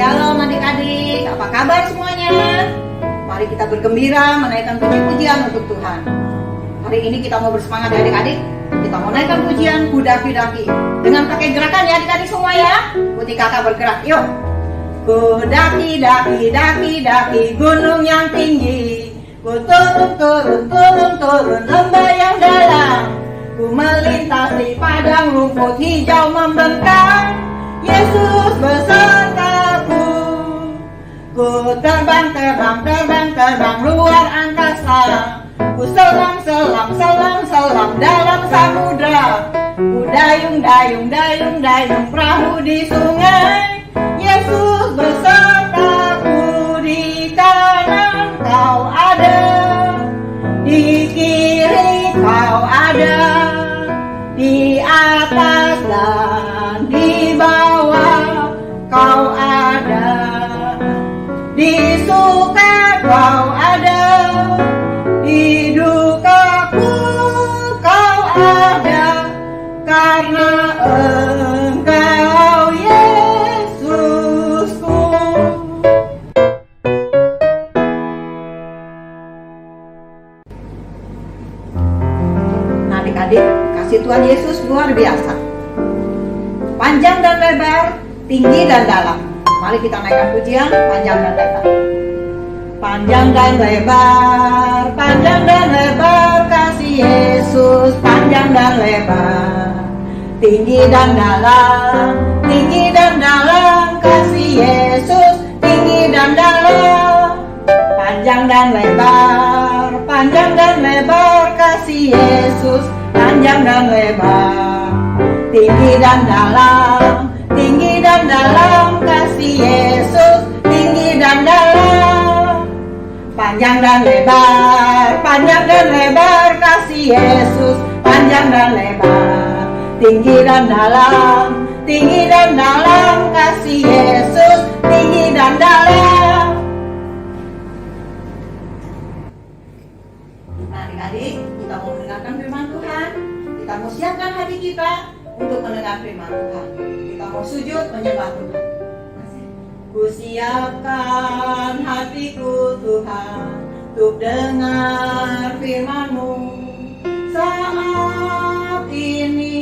Shalom adik-adik, apa kabar semuanya? Mari kita bergembira menaikkan puji-pujian untuk Tuhan. Hari ini kita mau bersemangat ya adik-adik. Kita mau naikkan pujian ku daki-daki. Dengan pakai gerakan ya adik-adik semua ya. Ikuti kakak bergerak, yuk. Ku daki-daki gunung yang tinggi. Ku turun lembah yang dalam. Ku melintasi padang rumput hijau membentang. Yesus besertaku. Ku terbang luar angkasa. Ku selam dalam samudra. Ku dayung perahu di sungai. Yesus besertaku. Di kanan kau ada, di kiri kau ada, di atas dan di bawah kau ada, di suka kau ada, di dukaku kau ada, karena Engkau Yesusku. Nah adik-adik, kasih Tuhan Yesus luar biasa. Panjang dan lebar, tinggi dan dalam. Mari kita naikkan pujian panjang dan lebar. Panjang dan lebar kasih Yesus, panjang dan lebar. Tinggi dan dalam kasih Yesus, tinggi dan dalam. Panjang dan lebar kasih Yesus, panjang dan lebar. Tinggi dan dalam kasih Yesus, tinggi dan dalam. Panjang dan lebar kasih Yesus, panjang dan lebar. Tinggi dan dalam kasih Yesus, tinggi dan dalam. Nah adik-adik, kita mau mendengarkan firman Tuhan. Kita mau siapkan hati kita untuk mendengar firman Tuhan. Kita mau sujud menyembah Tuhan. Ku siapkan hatiku Tuhan untuk dengar firman-Mu saat ini.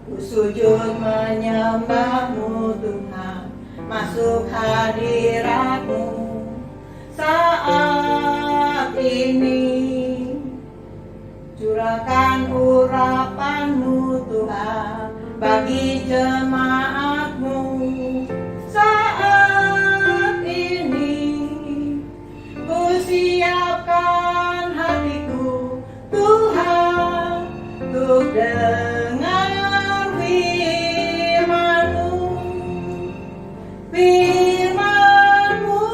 Ku sujud menyembah-Mu Tuhan, masuk hadirat-Mu saat ini. Curahkan urapan-Mu Tuhan bagi jemaat-Mu saat ini. Ku siapkan hatiku Tuhan untuk dengar firman-Mu. Firman-Mu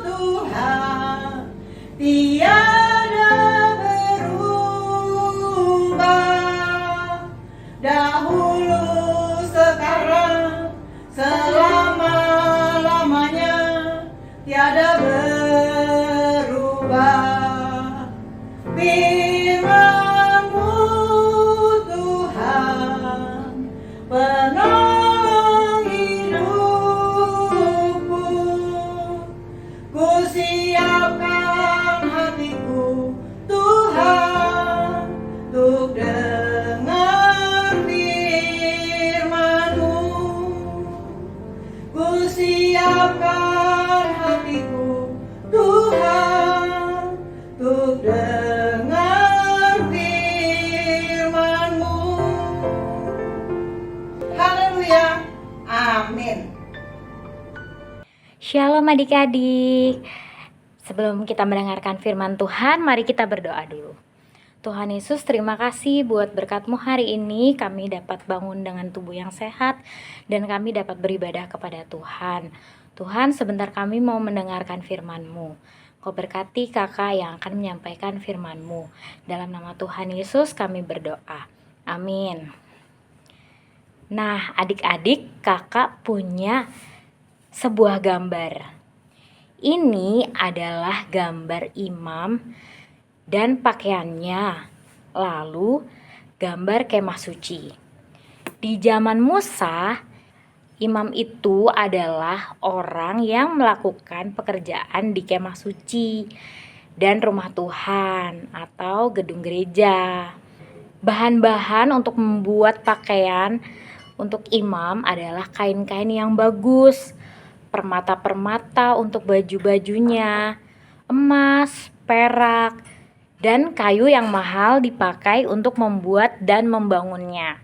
Tuhan tiada berubah, dahulu sekarang selama-lamanya tiada berubah. Firman-Mu Tuhan penolong hidupku. Ku siapkan hatiku Tuhan untuk dengar firman-Mu. Ku siapkan hatiku Tuhan untuk dengar firman-Mu. Haleluya, amin. Shalom adik-adik. Sebelum kita mendengarkan firman Tuhan, mari kita berdoa dulu. Tuhan Yesus, terima kasih buat berkat-Mu hari ini. Kami dapat bangun dengan tubuh yang sehat dan kami dapat beribadah kepada Tuhan. Tuhan, sebentar kami mau mendengarkan firman-Mu. Kau berkati kakak yang akan menyampaikan firman-Mu. Dalam nama Tuhan Yesus kami berdoa. Amin. Nah, adik-adik, kakak punya sebuah gambar. Ini adalah gambar imam dan pakaiannya. Lalu gambar kemah suci. Di zaman Musa, Imam itu adalah orang yang melakukan pekerjaan di kemah suci dan rumah Tuhan atau gedung gereja. Bahan-bahan untuk membuat pakaian untuk imam adalah kain-kain yang bagus, permata-permata untuk baju-bajunya, emas, perak, dan kayu yang mahal dipakai untuk membuat dan membangunnya.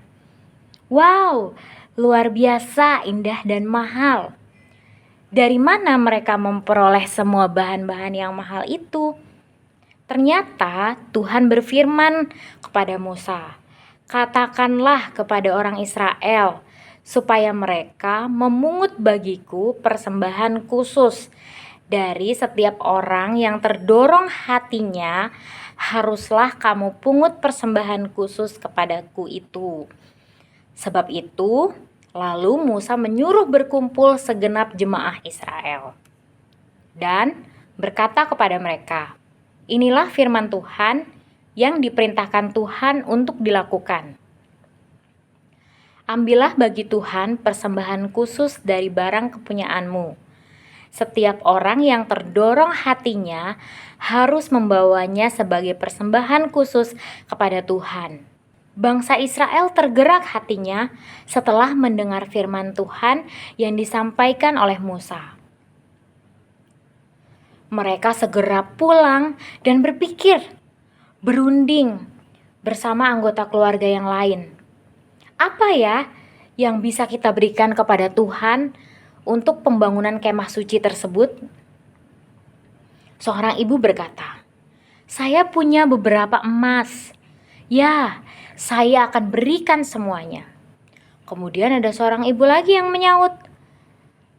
Wow, luar biasa indah dan mahal. Dari mana mereka memperoleh semua bahan-bahan yang mahal itu? Ternyata Tuhan berfirman kepada Musa, "Katakanlah kepada orang Israel supaya mereka memungut bagiku persembahan khusus dari setiap orang yang terdorong hatinya, haruslah kamu pungut persembahan khusus kepadaku itu." Sebab itu, lalu Musa menyuruh berkumpul segenap jemaah Israel dan berkata kepada mereka, "Inilah firman Tuhan yang diperintahkan Tuhan untuk dilakukan. Ambillah bagi Tuhan persembahan khusus dari barang kepunyaanmu. Setiap orang yang terdorong hatinya harus membawanya sebagai persembahan khusus kepada Tuhan." Bangsa Israel tergerak hatinya setelah mendengar firman Tuhan yang disampaikan oleh Musa. Mereka segera pulang dan berunding bersama anggota keluarga yang lain. Apa ya yang bisa kita berikan kepada Tuhan untuk pembangunan kemah suci tersebut? Seorang ibu berkata, "Saya punya beberapa emas. Ya, saya akan berikan semuanya." Kemudian ada seorang ibu lagi yang menyaut,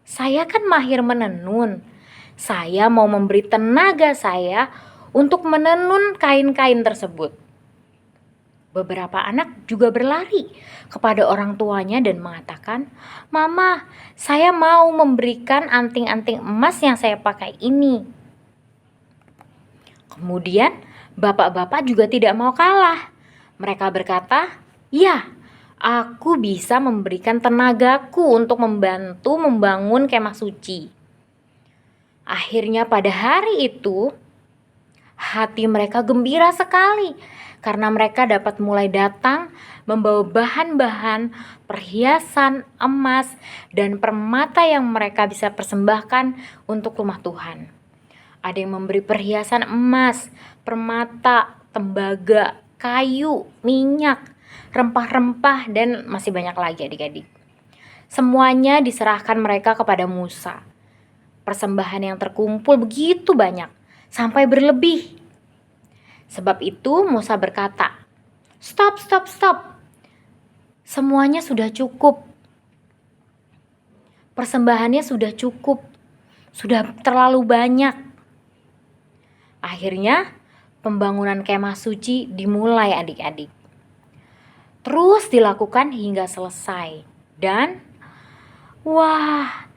"Saya kan mahir menenun. Saya mau memberi tenaga saya untuk menenun kain-kain tersebut." Beberapa anak juga berlari kepada orang tuanya dan mengatakan, "Mama, saya mau memberikan anting-anting emas yang saya pakai ini." Kemudian bapak-bapak juga tidak mau kalah. Mereka berkata, "Ya, aku bisa memberikan tenagaku untuk membantu membangun kemah suci." Akhirnya pada hari itu, hati mereka gembira sekali karena mereka dapat mulai datang membawa bahan-bahan, perhiasan, emas, dan permata yang mereka bisa persembahkan untuk rumah Tuhan. Ada yang memberi perhiasan emas, permata, tembaga, kayu, minyak, rempah-rempah, dan masih banyak lagi adik-adik. Semuanya diserahkan mereka kepada Musa. Persembahan yang terkumpul begitu banyak, sampai berlebih. Sebab itu Musa berkata, Stop. Semuanya sudah cukup. Persembahannya sudah cukup. Sudah terlalu banyak." Akhirnya pembangunan kemah suci dimulai adik-adik. Terus dilakukan hingga selesai. Dan wah,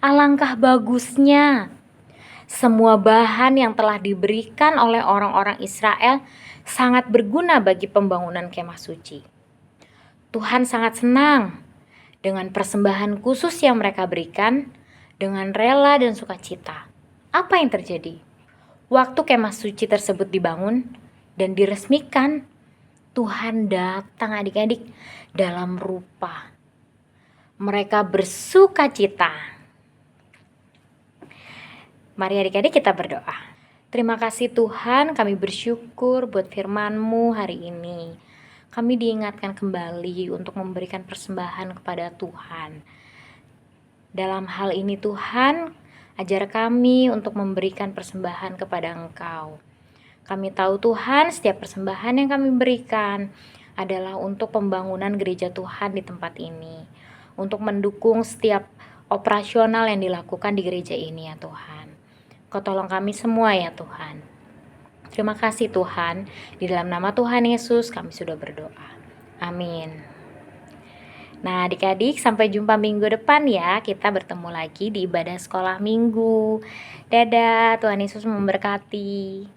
alangkah bagusnya. Semua bahan yang telah diberikan oleh orang-orang Israel sangat berguna bagi pembangunan kemah suci. Tuhan sangat senang dengan persembahan khusus yang mereka berikan dengan rela dan sukacita. Apa yang terjadi? Waktu kemah suci tersebut dibangun dan diresmikan, Tuhan datang adik-adik dalam rupa. Mereka bersukacita. Mari adik-adik kita berdoa. Terima kasih Tuhan, kami bersyukur buat firman-Mu hari ini. Kami diingatkan kembali untuk memberikan persembahan kepada Tuhan. Dalam hal ini Tuhan, ajar kami untuk memberikan persembahan kepada Engkau. Kami tahu Tuhan, setiap persembahan yang kami berikan adalah untuk pembangunan gereja Tuhan di tempat ini. Untuk mendukung setiap operasional yang dilakukan di gereja ini ya Tuhan. Kau tolong kami semua ya Tuhan. Terima kasih Tuhan. Di dalam nama Tuhan Yesus kami sudah berdoa. Amin. Nah adik-adik, sampai jumpa minggu depan ya. Kita bertemu lagi di ibadah sekolah minggu. Dadah, Tuhan Yesus memberkati.